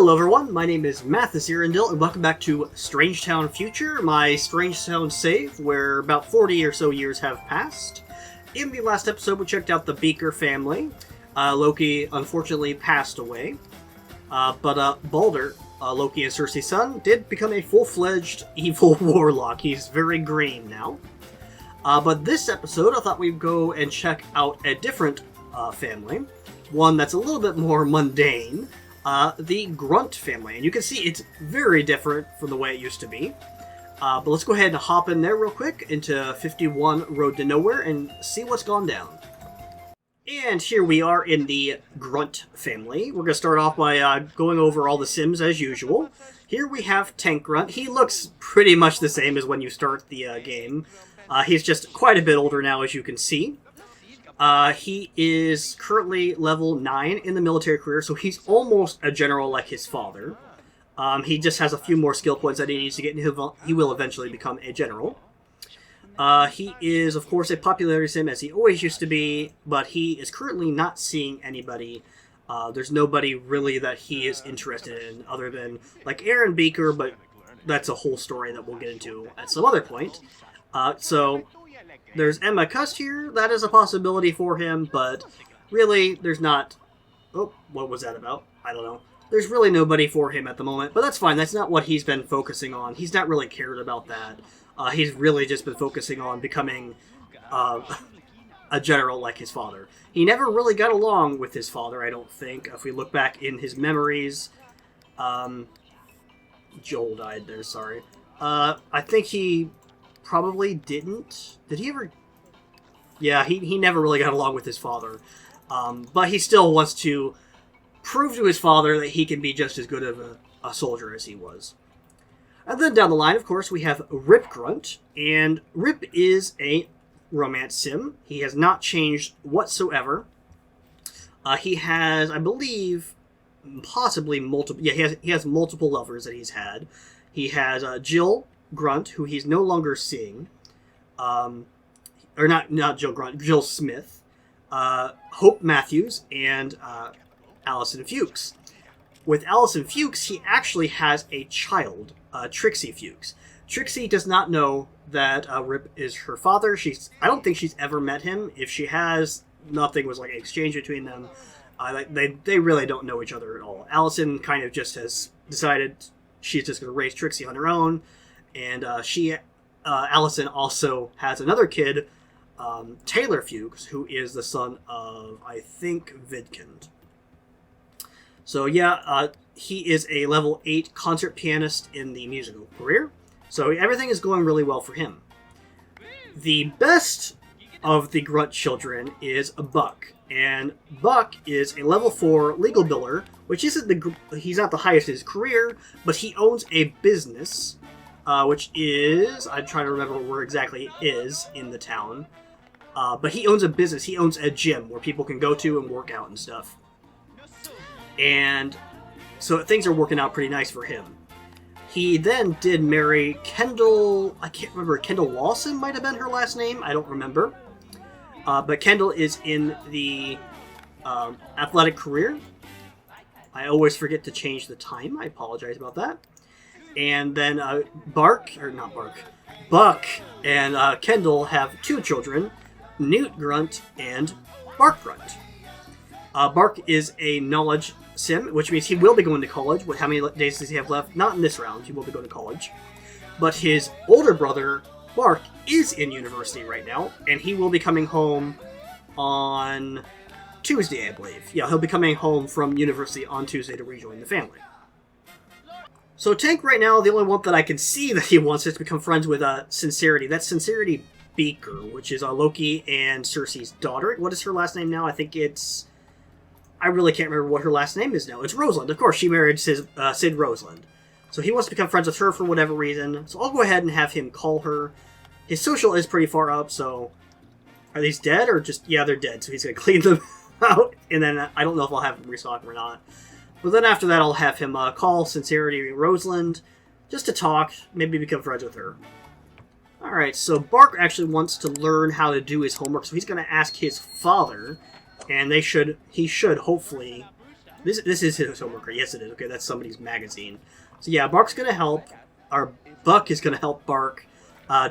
Hello everyone, my name is Mathis Irondil, and welcome back to Strangetown Future, my Strangetown save, where about 40 or so years have passed. In the last episode, we checked out the Beaker family. Loki unfortunately passed away, but Balder, Loki and Cersei's son, did become a full-fledged evil warlock. He's very green now. But this episode, I thought we'd go and check out a different family, one that's a little bit more mundane. The Grunt family, and you can see it's very different from the way it used to be. But let's go ahead and hop in there real quick into 51 Road to Nowhere and see what's gone down. And here we are in the Grunt family. We're going to start off by going over all the Sims as usual. Here we have Tank Grunt. He looks pretty much the same as when you start the game. He's just quite a bit older now, as you can see. He is currently level 9 in the military career, so he's almost a general like his father. He just has a few more skill points that he needs to get, and he will eventually become a general. He is, of course, a popularity sim, as he always used to be, but he is currently not seeing anybody. There's nobody really that he is interested in, other than, like, Aaron Beaker, but that's a whole story that we'll get into at some other point. So there's Emma Cust here. That is a possibility for him, but really, there's not... Oh, what was that about? I don't know. There's really nobody for him at the moment, but that's fine. That's not what he's been focusing on. He's not really cared about that. He's really just been focusing on becoming a general like his father. He never really got along with his father, I don't think. If we look back in his memories... Joel died there, sorry. I think he... probably didn't. Did he ever... Yeah, he never really got along with his father. But he still wants to prove to his father that he can be just as good of a soldier as he was. And then down the line, of course, we have Ripp Grunt. And Ripp is a romance sim. He has not changed whatsoever. He has, I believe, possibly multiple... Yeah, he has multiple lovers that he's had. He has Jill Grunt, who he's no longer seeing, or not Jill Grunt, Jill Smith, Hope Matthews, and Allison Fuchs. With Allison Fuchs, he actually has a child, Trixie Fuchs. Trixie does not know that Ripp is her father. I don't think she's ever met him. If she has, nothing was like an exchange between them. They really don't know each other at all. Allison kind of just has decided she's just going to raise Trixie on her own. And Allison also has another kid, Taylor Fuchs, who is the son of, I think, Vidkund. So yeah, he is a level 8 concert pianist in the musical career. So everything is going really well for him. The best of the Grunt children is Buck. And Buck is a level 4 legal biller, which isn't he's not the highest in his career, but he owns a business... which is... I'm trying to remember where exactly it is in the town. But he owns a business. He owns a gym where people can go to and work out and stuff. And so things are working out pretty nice for him. He then did marry Kendall... I can't remember. Kendall Lawson might have been her last name. I don't remember. But Kendall is in the athletic career. I always forget to change the time. I apologize about that. And then Buck and Kendall have 2 children, Newt Grunt and Bark Grunt. Bark is a knowledge sim, which means he will be going to college. How many days does he have left? Not in this round, he will be going to college. But his older brother, Bark, is in university right now, and he will be coming home on Tuesday, I believe. Yeah, he'll be coming home from university on Tuesday to rejoin the family. So Tank right now, the only one that I can see that he wants is to become friends with Sincerity. That's Sincerity Beaker, which is Loki and Cersei's daughter. What is her last name now? I think it's... I really can't remember what her last name is now. It's Rosalind. Of course, she married Sid Rosalind. So he wants to become friends with her for whatever reason. So I'll go ahead and have him call her. His social is pretty far up, so... Are these dead or just... Yeah, they're dead, so he's going to clean them out. And then I don't know if I'll have him restock them or not. But then after that, I'll have him call Sincerity Rosalind just to talk, maybe become friends with her. Alright, so Bark actually wants to learn how to do his homework, so he's going to ask his father, and he should hopefully This is his homework. Yes, it is. Okay, that's somebody's magazine. So yeah, Bark's gonna help. Or Buck is gonna help Bark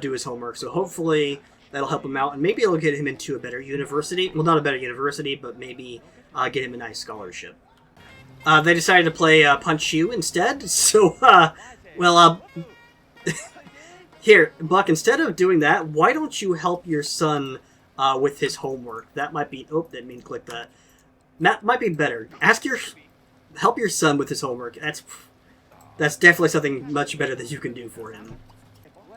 do his homework. So hopefully that'll help him out, and maybe it'll get him into a better university. Well, not a better university, but maybe get him a nice scholarship. They decided to play Punch You instead. So, here, Buck, instead of doing that, why don't you help your son with his homework? That might be... Oh, didn't mean to click that. That might be better. Help your son with his homework. That's definitely something much better that you can do for him.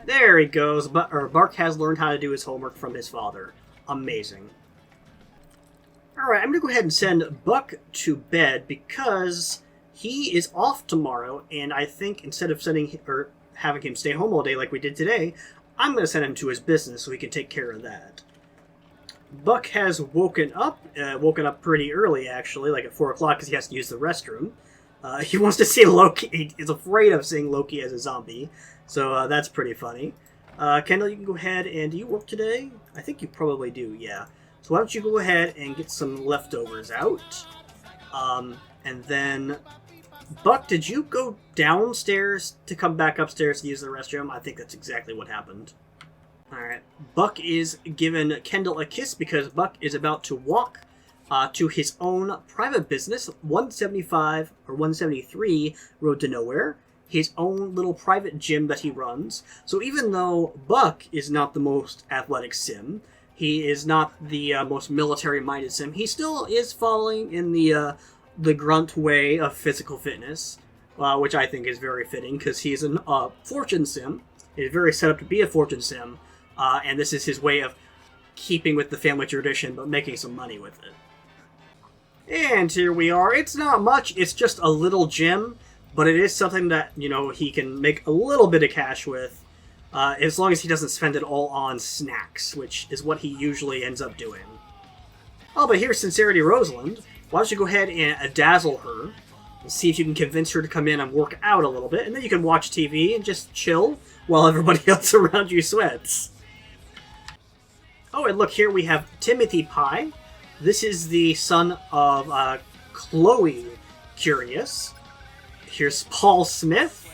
There he goes. Bark has learned how to do his homework from his father. Amazing. Alright, I'm going to go ahead and send Buck to bed because he is off tomorrow, and I think instead of having him stay home all day like we did today, I'm going to send him to his business so he can take care of that. Buck has woken up pretty early, actually, like at 4 o'clock because he has to use the restroom. He wants to see Loki. He's afraid of seeing Loki as a zombie, so that's pretty funny. Kendall, you can go ahead and... Do you work today? I think you probably do, yeah. So why don't you go ahead and get some leftovers out. And then... Buck, did you go downstairs to come back upstairs to use the restroom? I think that's exactly what happened. Alright. Buck is giving Kendall a kiss because Buck is about to walk to his own private business, 175 or 173 Road to Nowhere. His own little private gym that he runs. So even though Buck is not the most athletic sim, he is not the most military-minded sim, he still is following in the Grunt way of physical fitness, which I think is very fitting because he's a fortune sim. He's very set up to be a fortune sim, and this is his way of keeping with the family tradition but making some money with it. And here we are. It's not much. It's just a little gym, but it is something that, you know, he can make a little bit of cash with, as long as he doesn't spend it all on snacks, which is what he usually ends up doing. Oh, but here's Sincerity Rosalind. Why don't you go ahead and dazzle her, and see if you can convince her to come in and work out a little bit, and then you can watch TV and just chill while everybody else around you sweats. Oh, and look, here we have Timothy Pye. This is the son of Chloe Curious. Here's Paul Smith,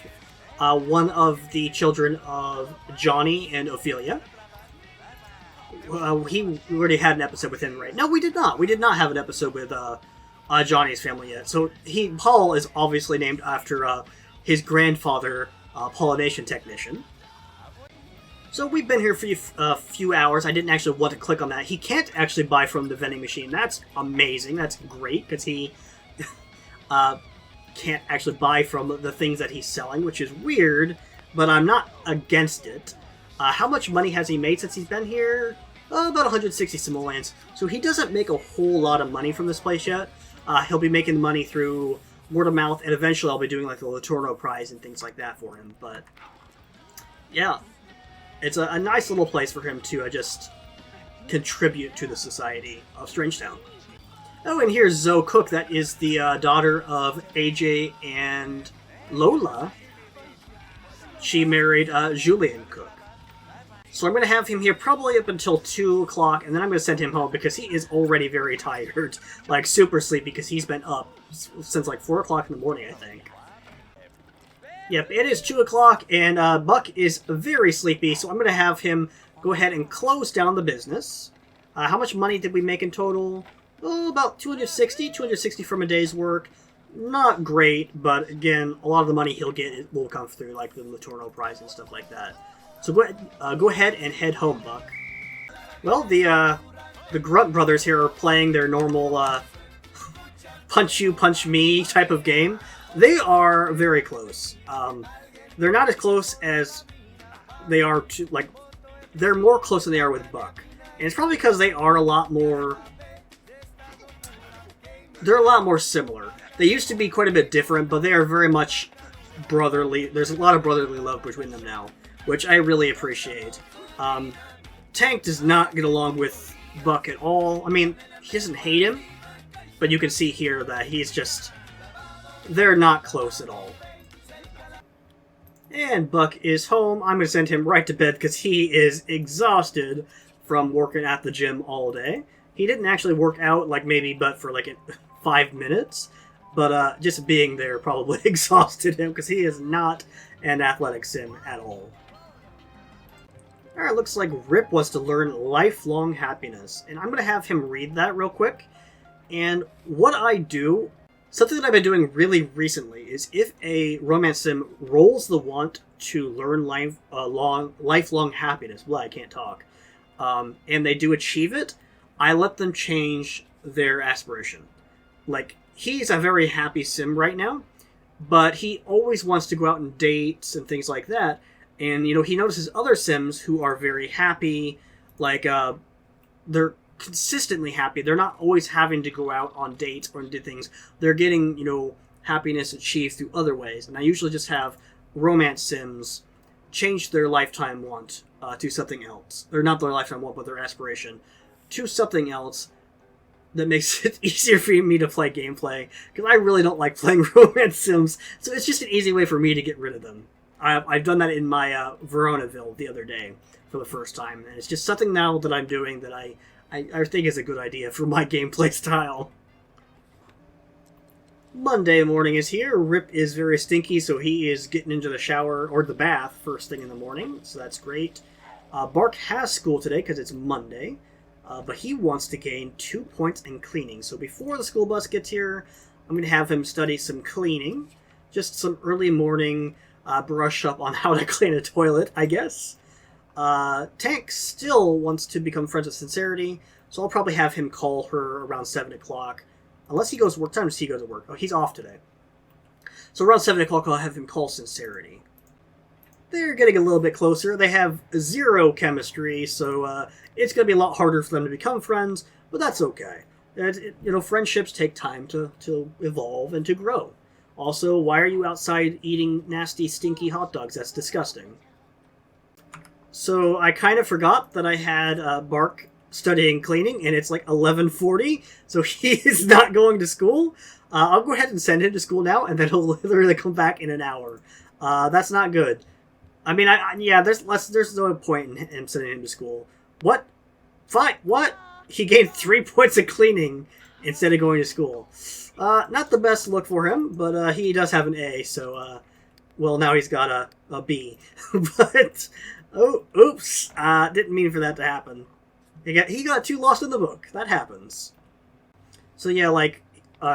one of the children of Johnny and Ophelia. We already had an episode with him, right? No, we did not. We did not have an episode with Johnny's family yet. So Paul is obviously named after his grandfather, pollination technician. So we've been here for a few hours. I didn't actually want to click on that. He can't actually buy from the vending machine. That's amazing. That's great, because he can't actually buy from the things that he's selling, which is weird, but I'm not against it. How much money has he made since he's been here? About 160 simoleons. So he doesn't make a whole lot of money from this place yet. He'll be making money through word of mouth, and eventually I'll be doing like the Latorno prize and things like that for him. But yeah, it's a nice little place for him to just contribute to the society of Strangetown. Oh, and here's Zoe Cook. That is the daughter of AJ and Lola. She married Julian Cook. So I'm going to have him here probably up until 2 o'clock, and then I'm going to send him home because he is already very tired. Like, super sleepy, because he's been up since like 4 o'clock in the morning, I think. Yep, it is 2 o'clock, and Buck is very sleepy, so I'm going to have him go ahead and close down the business. How much money did we make in total? Oh, about 260 from a day's work. Not great, but again, a lot of the money he'll get will come through, like the Latorno prize and stuff like that. So go ahead and head home, Buck. Well, the Grunt brothers here are playing their normal punch you, punch me type of game. They are very close. They're not as close as they are to, like, they're more close than they are with Buck. And it's probably because they are a lot more similar. They used to be quite a bit different, but they are very much brotherly. There's a lot of brotherly love between them now, which I really appreciate. Tank does not get along with Buck at all. I mean, he doesn't hate him, but you can see here that he's just... they're not close at all. And Buck is home. I'm going to send him right to bed because he is exhausted from working at the gym all day. He didn't actually work out, like maybe but for like 5 minutes, But just being there probably exhausted him because he is not an athletic sim at all. Alright, looks like Ripp wants to learn lifelong happiness. And I'm going to have him read that real quick. And what I do, something that I've been doing really recently, is if a romance sim rolls the want to learn lifelong happiness, well, I can't talk, and they do achieve it, I let them change their aspiration. Like, he's a very happy sim right now, but he always wants to go out and dates and things like that. And, he notices other sims who are very happy, like, they're consistently happy. They're not always having to go out on dates or do things. They're getting, happiness achieved through other ways. And I usually just have romance sims change their lifetime want to something else. Or not their lifetime want, but their aspiration to something else that makes it easier for me to play gameplay. Because I really don't like playing romance sims. So it's just an easy way for me to get rid of them. I've done that in my Veronaville the other day for the first time. And it's just something now that I'm doing that I think is a good idea for my gameplay style. Monday morning is here. Ripp is very stinky, so he is getting into the shower, or the bath, first thing in the morning. So that's great. Bark has school today because it's Monday. But he wants to gain 2 points in cleaning. So before the school bus gets here, I'm going to have him study some cleaning. Just some early morning brush up on how to clean a toilet, I guess. Tank still wants to become friends with Sincerity, so I'll probably have him call her around 7 o'clock. Unless he goes to work. What time does he go to work? Oh, he's off today. So around 7 o'clock, I'll have him call Sincerity. They're getting a little bit closer. They have 0 chemistry, so it's going to be a lot harder for them to become friends, but that's okay. Friendships take time to evolve and to grow. Also, why are you outside eating nasty, stinky hot dogs? That's disgusting. So I kind of forgot that I had Bark studying cleaning, and it's like 11:40, so he is not going to school. I'll go ahead and send him to school now, and then he'll literally come back in an hour. That's not good. I mean, there's no point in him sending him to school. What? Fine. What? He gained 3 points of cleaning instead of going to school. Not the best look for him, but he does have an A, so, well, now he's got a B. But, oh, oops, didn't mean for that to happen. He got 2 lost in the book. That happens. So, yeah, like,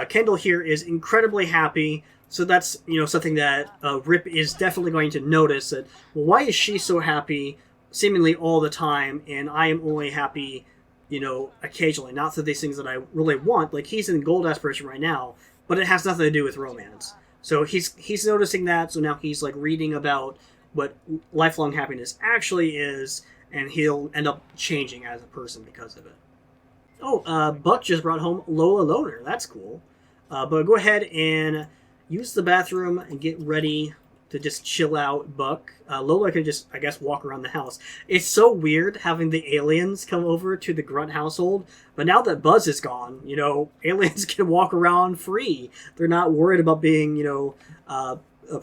Kendall here is incredibly happy, so that's, something that Ripp is definitely going to notice, that, well, why is she so happy seemingly all the time, and I am only happy occasionally, not through these things that I really want. Like, he's in gold aspiration right now, but it has nothing to do with romance. So he's noticing that, so now he's, like, reading about what lifelong happiness actually is, and he'll end up changing as a person because of it. Oh, Buck just brought home Lola Loner. That's cool. But go ahead and use the bathroom and get ready to just chill out, Buck. Lola can just, I guess, walk around the house. It's so weird having the aliens come over to the Grunt household, but now that Buzz is gone, aliens can walk around free. They're not worried about being,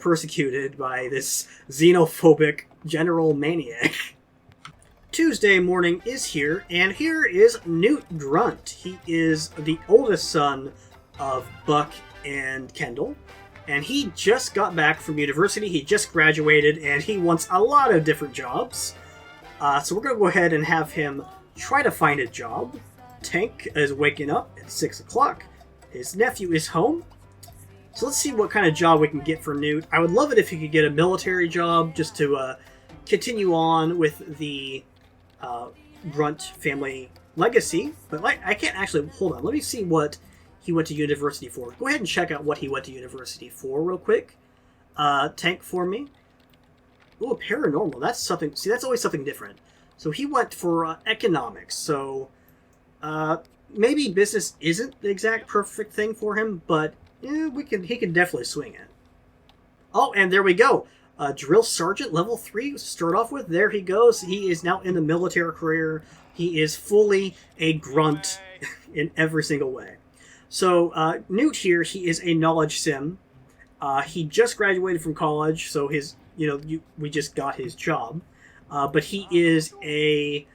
persecuted by this xenophobic general maniac. Tuesday morning is here, and here is Newt Grunt. He is the oldest son of Buck and Kendall. And he just got back from university, he just graduated, and he wants a lot of different jobs. So we're going to go ahead and have him try to find a job. Tank is waking up at 6 o'clock. His nephew is home. So let's see what kind of job we can get for Newt. I would love it if he could get a military job, just to continue on with the Grunt family legacy. But I can't actually... Hold on, let me see what he went to university for. Go ahead and check out what he went to university for real quick. Tank for me. Ooh, paranormal. That's something... See, that's always something different. So he went for economics. So maybe business isn't the exact perfect thing for him, but he can definitely swing it. Oh, and there we go. Drill Sergeant, level 3, start off with. There he goes. He is now in the military career. He is fully a Grunt in every single way. So, Newt here, he is a knowledge sim. He just graduated from college, so we just got his job. But he is a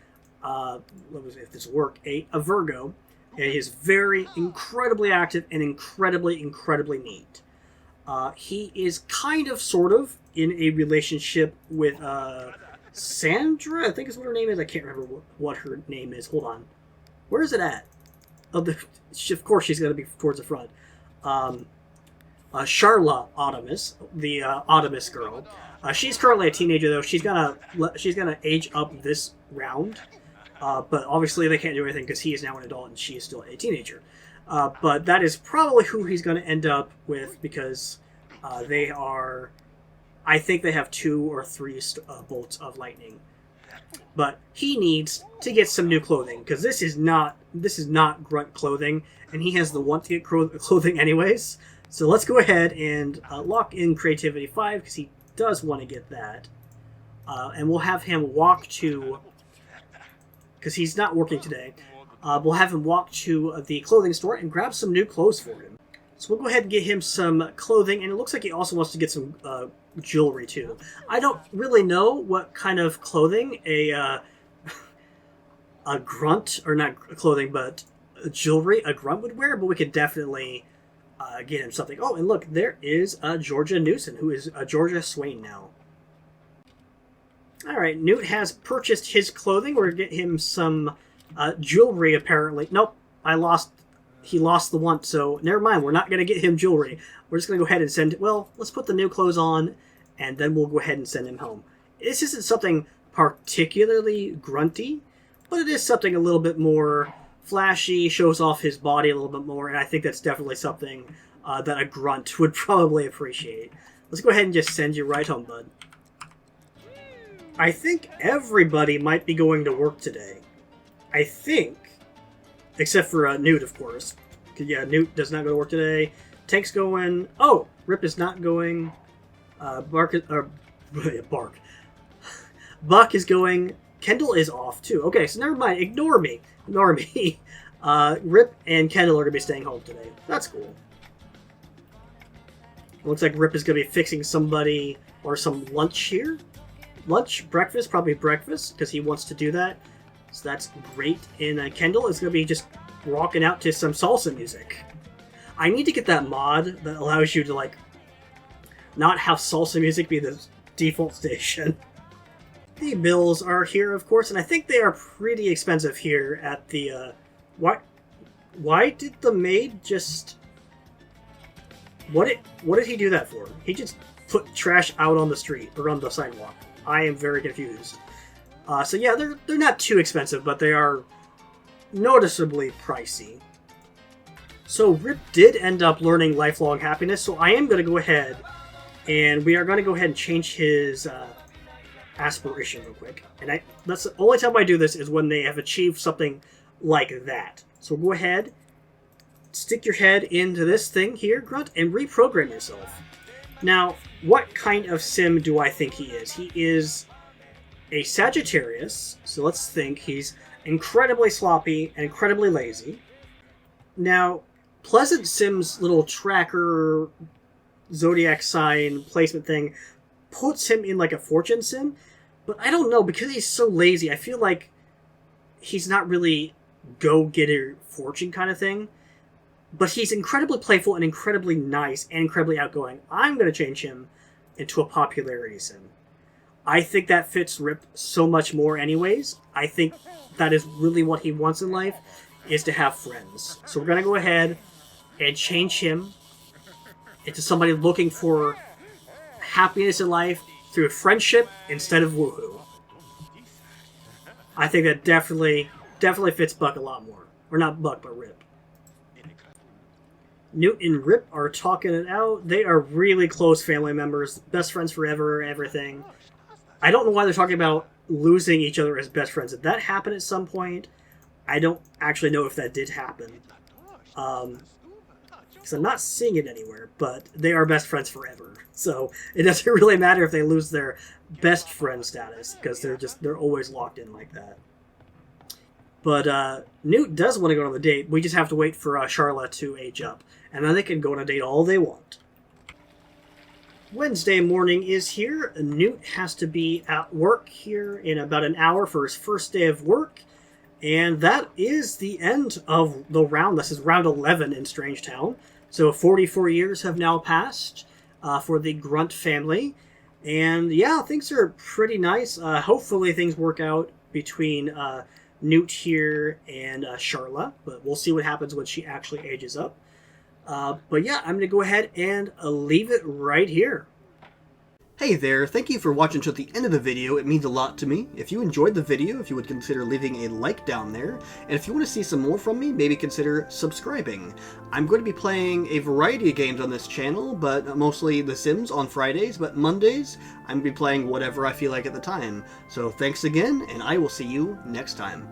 Virgo. And he is very, incredibly active and incredibly neat. He is kind of, sort of, in a relationship with Sandra, I think is what her name is. I can't remember what her name is. Hold on. Where is it at? Of course, she's going to be towards the front. Charla Audimus, the Audimus girl. She's currently a teenager, though. She's gonna age up this round. But obviously they can't do anything because he is now an adult and she is still a teenager. But that is probably who he's going to end up with because they are... I think they have 2 or 3 bolts of lightning. But he needs to get some new clothing because this is not Grunt clothing, and he has the want to get clothing anyways. So let's go ahead and lock in Creativity 5 because he does want to get that. And we'll have him walk to... because he's not working today, we'll have him walk to the clothing store and grab some new clothes for him. So we'll go ahead and get him some clothing, and it looks like he also wants to get some jewelry too. I don't really know what kind of clothing a grunt, or not clothing, but jewelry a grunt would wear, but we could definitely get him something. Oh, and look, there is Georgia Newsom, who is Georgia Swain now. Alright, Newt has purchased his clothing. We're going to get him some jewelry, apparently. Nope, he lost the want, so never mind. We're not going to get him jewelry. We're just going to go ahead and send... Well, let's put the new clothes on, and then we'll go ahead and send him home. This isn't something particularly grunty, but it is something a little bit more flashy, shows off his body a little bit more, and I think that's definitely something that a grunt would probably appreciate. Let's go ahead and just send you right home, bud. I think everybody might be going to work today. I think. Except for Newt, of course. Yeah, Newt does not go to work today. Tank's going... Oh! Ripp is not going. Bark... Bark. Buck is going. Kendall is off, too. Okay, so never mind. Ignore me. Ignore me. Ripp and Kendall are going to be staying home today. That's cool. Looks like Ripp is going to be fixing somebody or some lunch here. Lunch, breakfast, probably breakfast, because he wants to do that. So that's great. And Kendall is going to be just rocking out to some salsa music. I need to get that mod that allows you to, like, not have salsa music be the default station. The bills are here, of course, and I think they are pretty expensive here at the, Why did the maid just... What did he do that for? He just put trash out on the street, or on the sidewalk. I am very confused. So yeah, they're not too expensive, but they are noticeably pricey. So Ripp did end up learning lifelong happiness, so I am going to go ahead, and we are going to go ahead and change his aspiration real quick. And that's the only time I do this is when they have achieved something like that. So go ahead, stick your head into this thing here, Grunt, and reprogram yourself. Now, what kind of sim do I think he is? He is a Sagittarius, so let's think. He's incredibly sloppy and incredibly lazy. Now, Pleasant Sim's little tracker, zodiac sign placement thing puts him in like a fortune sim, but I don't know, because he's so lazy, I feel like he's not really go-getter fortune kind of thing. But he's incredibly playful and incredibly nice and incredibly outgoing. I'm going to change him into a popularity sim. I think that fits Ripp so much more anyways. I think that is really what he wants in life, is to have friends. So we're going to go ahead and change him into somebody looking for happiness in life through friendship instead of woohoo. I think that definitely fits Buck a lot more. Or not Buck, but Ripp. Newt and Ripp are talking it out. They are really close family members. Best friends forever, everything. I don't know why they're talking about losing each other as best friends. Did that happen at some point? I don't actually know if that did happen. Because I'm not seeing it anywhere, but they are best friends forever. So it doesn't really matter if they lose their best friend status, because they're always locked in like that. But Newt does want to go on the date. We just have to wait for Charlotte to age up. And then they can go on a date all they want. Wednesday morning is here. Newt has to be at work here in about an hour for his first day of work. And that is the end of the round. This is round 11 in Strangetown. So 44 years have now passed for the Grunt family. And yeah, things are pretty nice. Hopefully things work out between Newt here and Charla. But we'll see what happens when she actually ages up. But yeah, I'm going to go ahead and leave it right here. Hey there, thank you for watching to the end of the video. It means a lot to me. If you enjoyed the video, if you would consider leaving a like down there, and if you want to see some more from me, maybe consider subscribing. I'm going to be playing a variety of games on this channel, but mostly The Sims on Fridays, but Mondays, I'm going to be playing whatever I feel like at the time. So thanks again, and I will see you next time.